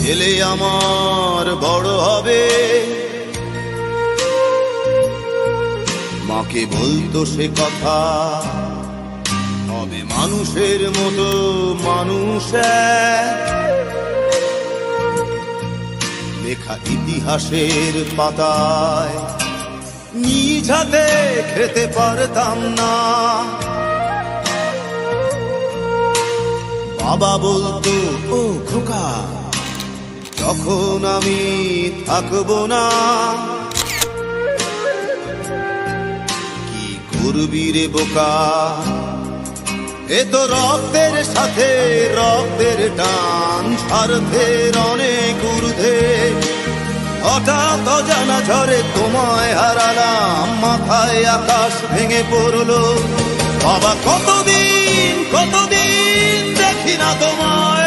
ছেলে আমার বড় হবে। মাকে বলতো সে কথা, হবে মানুষের মতো মানুষ। লেখা ইতিহাসের পাতায় নিজ হাতে খেতে পারতাম না। বাবা বলতো, ও খোকা, যখন আমি থাকবো না, কি করবি রে বোকা, এ তো রক্তের সাথে রক্তের টান, স্বার্থের অনেক ঊর্ধ্বে। হঠাৎ অজানা ঝড়ে তোমায় হারালাম, মাথায় আকাশ ভেঙে পড়লো। বাবা কতদিন কতদিন দেখি না তোমায়।